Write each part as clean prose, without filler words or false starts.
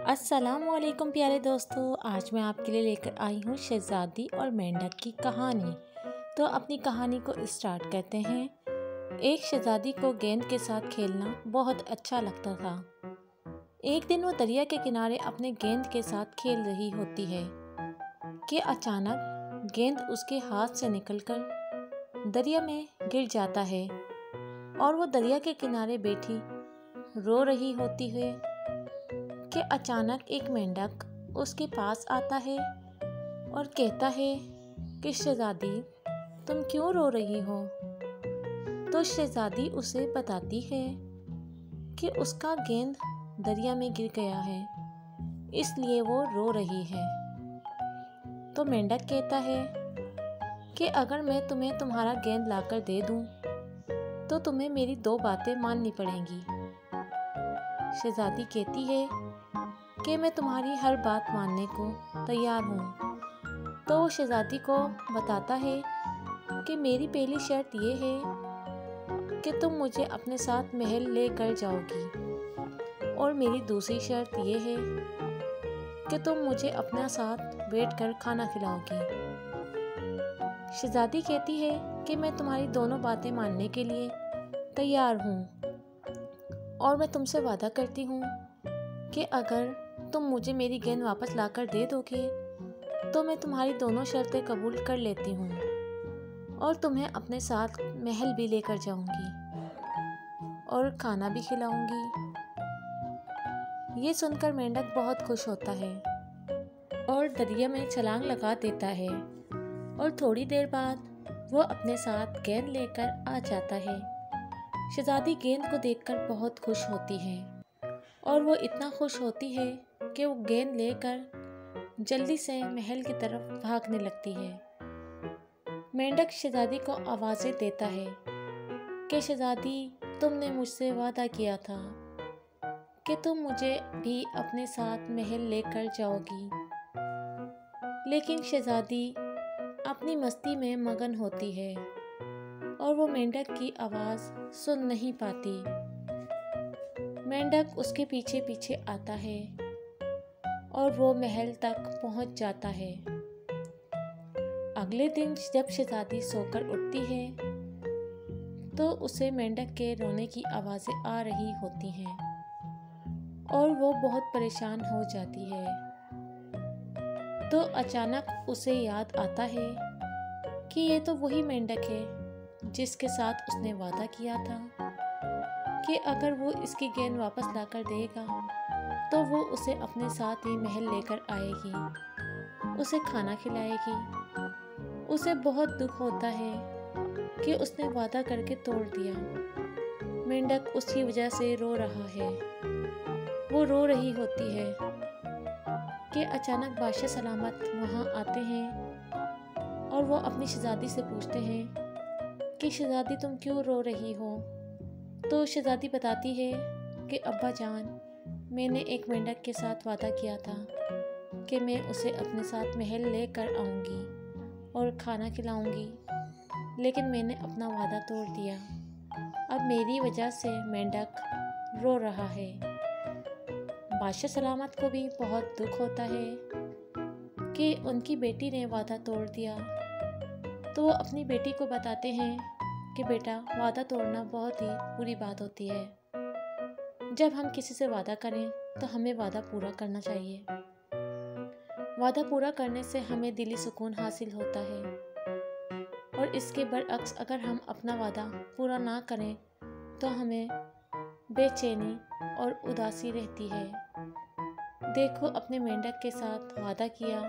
अस्सलामुअलैकुम प्यारे दोस्तों, आज मैं आपके लिए लेकर आई हूँ शहज़ादी और मेंढक की कहानी। तो अपनी कहानी को स्टार्ट करते हैं। एक शहज़ादी को गेंद के साथ खेलना बहुत अच्छा लगता था। एक दिन वो दरिया के किनारे अपने गेंद के साथ खेल रही होती है कि अचानक गेंद उसके हाथ से निकलकर दरिया में गिर जाता है और वो दरिया के किनारे बैठी रो रही होती है कि अचानक एक मेंढक उसके पास आता है और कहता है कि शहज़ादी, तुम क्यों रो रही हो। तो शहज़ादी उसे बताती है कि उसका गेंद दरिया में गिर गया है, इसलिए वो रो रही है। तो मेंढक कहता है कि अगर मैं तुम्हें तुम्हारा गेंद लाकर दे दूं, तो तुम्हें मेरी दो बातें माननी पड़ेंगी। शहज़ादी कहती है कि मैं तुम्हारी हर बात मानने को तैयार हूँ। तो वो शहज़ादी को बताता है कि मेरी पहली शर्त ये है कि तुम मुझे अपने साथ महल ले कर जाओगी, और मेरी दूसरी शर्त ये है कि तुम मुझे अपने साथ बैठकर खाना खिलाओगी। शहज़ादी कहती है कि मैं तुम्हारी दोनों बातें मानने के लिए तैयार हूँ, और मैं तुमसे वादा करती हूँ कि अगर तुम मुझे मेरी गेंद वापस लाकर दे दोगे तो मैं तुम्हारी दोनों शर्तें कबूल कर लेती हूँ और तुम्हें अपने साथ महल भी लेकर जाऊँगी और खाना भी खिलाऊँगी। ये सुनकर मेंढक बहुत खुश होता है और दरिया में छलांग लगा देता है, और थोड़ी देर बाद वो अपने साथ गेंद लेकर आ जाता है। शहज़ादी गेंद को देखकर बहुत खुश होती है, और वो इतना खुश होती है कि वो गेंद लेकर जल्दी से महल की तरफ भागने लगती है। मेंढक शहज़ादी को आवाज़ें देता है कि शहज़ादी, तुमने मुझसे वादा किया था कि तुम मुझे भी अपने साथ महल लेकर जाओगी। लेकिन शहज़ादी अपनी मस्ती में मगन होती है और वो मेंढक की आवाज़ सुन नहीं पाती। मेंढक उसके पीछे पीछे आता है और वो महल तक पहुंच जाता है। अगले दिन जब शहज़ादी सोकर उठती है तो उसे मेंढक के रोने की आवाज़ें आ रही होती हैं और वो बहुत परेशान हो जाती है। तो अचानक उसे याद आता है कि ये तो वही मेंढक है जिसके साथ उसने वादा किया था कि अगर वो इसकी गेंद वापस लाकर देगा तो वो उसे अपने साथ ही महल लेकर आएगी, उसे खाना खिलाएगी। उसे बहुत दुख होता है कि उसने वादा करके तोड़ दिया। मेंढक उसकी वजह से रो रहा है। वो रो रही होती है कि अचानक बादशाह सलामत वहाँ आते हैं और वो अपनी शहज़ादी से पूछते हैं कि शहज़ादी, तुम क्यों रो रही हो। तो शहज़ादी बताती है कि अब्बा जान, मैंने एक मेंढक के साथ वादा किया था कि मैं उसे अपने साथ महल लेकर आऊँगी और खाना खिलाऊँगी, लेकिन मैंने अपना वादा तोड़ दिया। अब मेरी वजह से मेंढक रो रहा है। बादशाह सलामत को भी बहुत दुख होता है कि उनकी बेटी ने वादा तोड़ दिया। तो वो अपनी बेटी को बताते हैं कि बेटा, वादा तोड़ना बहुत ही बुरी बात होती है। जब हम किसी से वादा करें तो हमें वादा पूरा करना चाहिए। वादा पूरा करने से हमें दिली सुकून हासिल होता है, और इसके बरअक्स अगर हम अपना वादा पूरा ना करें तो हमें बेचैनी और उदासी रहती है। देखो, अपने मेंढक के साथ वादा किया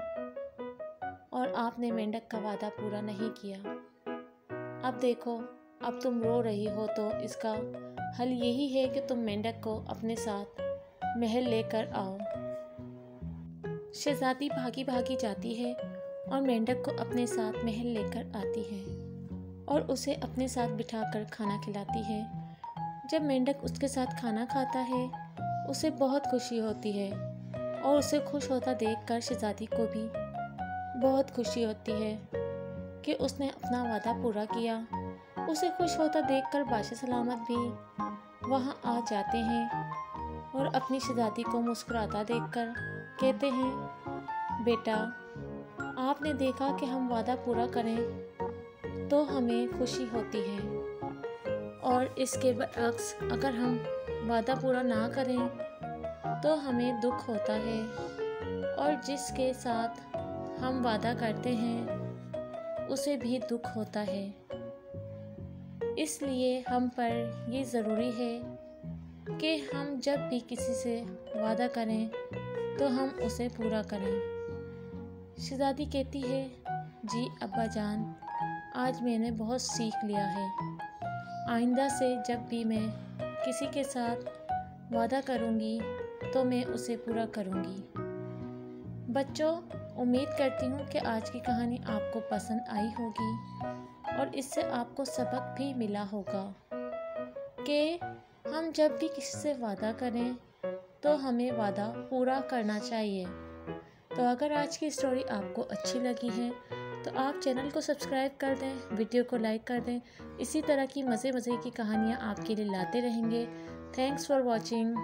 और आपने मेंढक का वादा पूरा नहीं किया। अब देखो, अब तुम रो रही हो, तो इसका हल यही है कि तुम मेंढक को अपने साथ महल लेकर आओ। शहज़ादी भागी भागी जाती है और मेंढक को अपने साथ महल लेकर आती है और उसे अपने साथ बिठाकर खाना खिलाती है। जब मेंढक उसके साथ खाना खाता है, उसे बहुत खुशी होती है, और उसे खुश होता देखकर शहज़ादी को भी बहुत खुशी होती है कि उसने अपना वादा पूरा किया। उसे खुश होता देखकर बादशाह सलामत भी वहाँ आ जाते हैं और अपनी शहज़ादी को मुस्कुराता देखकर कहते हैं, बेटा, आपने देखा कि हम वादा पूरा करें तो हमें खुशी होती है, और इसके बरअक्स अगर हम वादा पूरा ना करें तो हमें दुख होता है, और जिसके साथ हम वादा करते हैं उसे भी दुख होता है। इसलिए हम पर ये ज़रूरी है कि हम जब भी किसी से वादा करें तो हम उसे पूरा करें। शहज़ादी कहती है, जी अब्बा जान, आज मैंने बहुत सीख लिया है। आइंदा से जब भी मैं किसी के साथ वादा करूँगी तो मैं उसे पूरा करूँगी। बच्चों, उम्मीद करती हूँ कि आज की कहानी आपको पसंद आई होगी और इससे आपको सबक भी मिला होगा कि हम जब भी किसी से वादा करें तो हमें वादा पूरा करना चाहिए। तो अगर आज की स्टोरी आपको अच्छी लगी है तो आप चैनल को सब्सक्राइब कर दें, वीडियो को लाइक कर दें। इसी तरह की मज़े की कहानियाँ आपके लिए लाते रहेंगे। Thanks for watching.